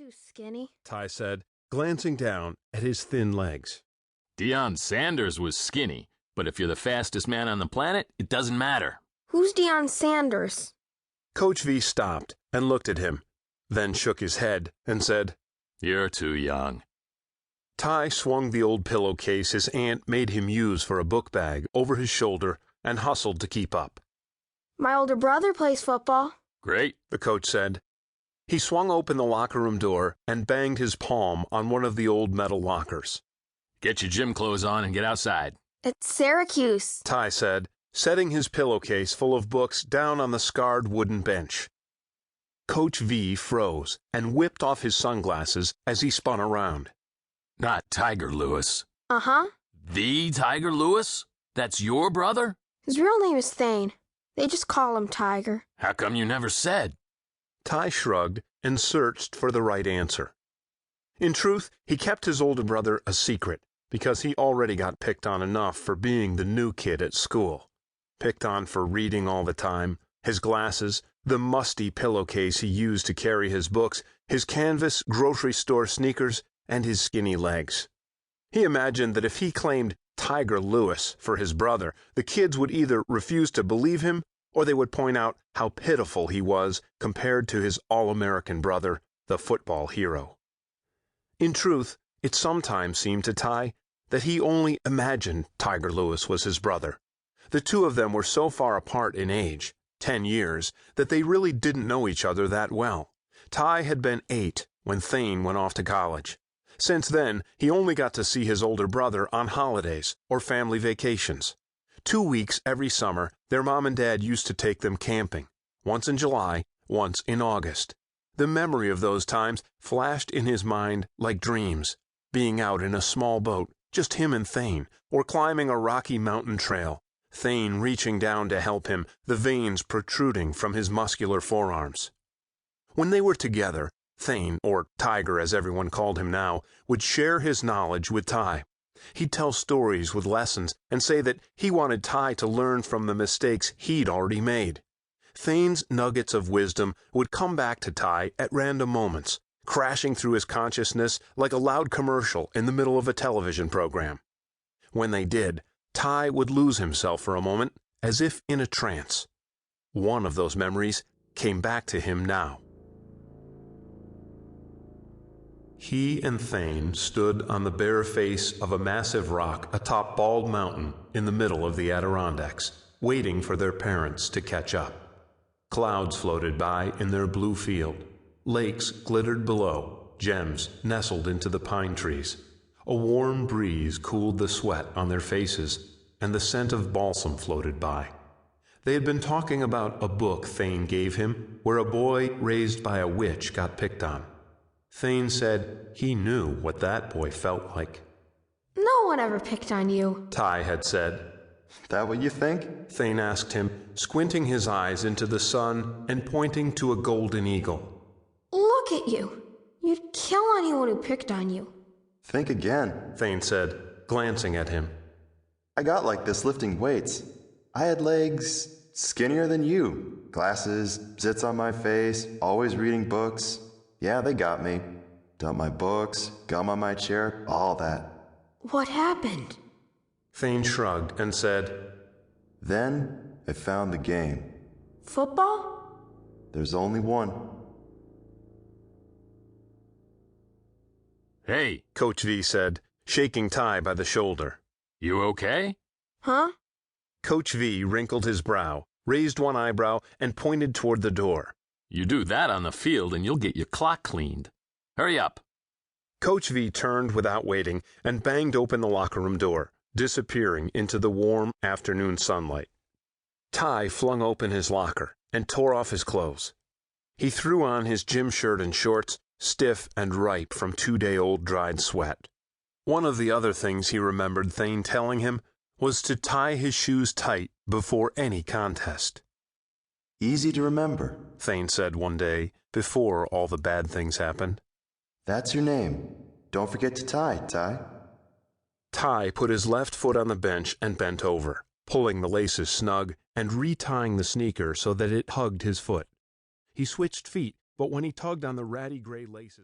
too skinny, Ty said, glancing down at his thin legs. Deion Sanders was skinny, but if you're the fastest man on the planet, it doesn't matter. Who's Deion Sanders? Coach V stopped and looked at him, then shook his head and said, You're too young. Ty swung the old pillowcase his aunt made him use for a book bag over his shoulder and hustled to keep up. My older brother plays football. Great, the coach said. He swung open the locker room door and banged his palm on one of the old metal lockers. Get your gym clothes on and get outside. It's Syracuse, Ty said, setting his pillowcase full of books down on the scarred wooden bench. Coach V froze and whipped off his sunglasses as he spun around. Not Tiger Lewis. Uh-huh. The Tiger Lewis? That's your brother? His real name is Thane. They just call him Tiger. How come you never said? Ty shrugged and searched for the right answer. In truth, he kept his older brother a secret because he already got picked on enough for being the new kid at school. Picked on for reading all the time, his glasses, the musty pillowcase he used to carry his books, his canvas grocery store sneakers, and his skinny legs. He imagined that if he claimed Tiger Lewis for his brother, the kids would either refuse to believe him or they would point out how pitiful he was compared to his all-American brother, the football hero. In truth, it sometimes seemed to Ty that he only imagined Tiger Lewis was his brother. The two of them were so far apart in age, 10 years, that they really didn't know each other that well. Ty had been 8 when Thane went off to college. Since then, he only got to see his older brother on holidays or family vacations. 2 weeks every summer, their mom and dad used to take them camping, once in July, once in August. The memory of those times flashed in his mind like dreams, being out in a small boat, just him and Thane, or climbing a rocky mountain trail, Thane reaching down to help him, the veins protruding from his muscular forearms. When they were together, Thane, or Tiger as everyone called him now, would share his knowledge with Ty. He'd tell stories with lessons and say that he wanted Ty to learn from the mistakes he'd already made. Thane's nuggets of wisdom would come back to Ty at random moments, crashing through his consciousness like a loud commercial in the middle of a television program. When they did, Ty would lose himself for a moment, as if in a trance. One of those memories came back to him now. He and Thane stood on the bare face of a massive rock atop Bald Mountain in the middle of the Adirondacks, waiting for their parents to catch up. Clouds floated by in their blue field. Lakes glittered below, gems nestled into the pine trees. A warm breeze cooled the sweat on their faces, and the scent of balsam floated by. They had been talking about a book Thane gave him, where a boy raised by a witch got picked on. Thane said he knew what that boy felt like. No one ever picked on you, Ty had said. That what you think? Thane asked him, squinting his eyes into the sun and pointing to a golden eagle. Look at you. You'd kill anyone who picked on you. Think again, Thane said, glancing at him. I got like this lifting weights. I had legs skinnier than you. Glasses, zits on my face, always reading books. Yeah, they got me. Dumped my books, gum on my chair, all that. What happened? Thane shrugged and said, Then I found the game. Football? There's only one. Hey, Coach V said, shaking Ty by the shoulder. You okay? Huh? Coach V wrinkled his brow, raised one eyebrow, and pointed toward the door. You do that on the field and you'll get your clock cleaned. Hurry up. Coach V turned without waiting and banged open the locker room door, disappearing into the warm afternoon sunlight. Ty flung open his locker and tore off his clothes. He threw on his gym shirt and shorts, stiff and ripe from 2-day-old dried sweat. One of the other things he remembered Thane telling him was to tie his shoes tight before any contest. Easy to remember, Thane said one day, before all the bad things happened. That's your name. Don't forget to tie, Ty. Ty put his left foot on the bench and bent over, pulling the laces snug and retying the sneaker so that it hugged his foot. He switched feet, but when he tugged on the ratty gray laces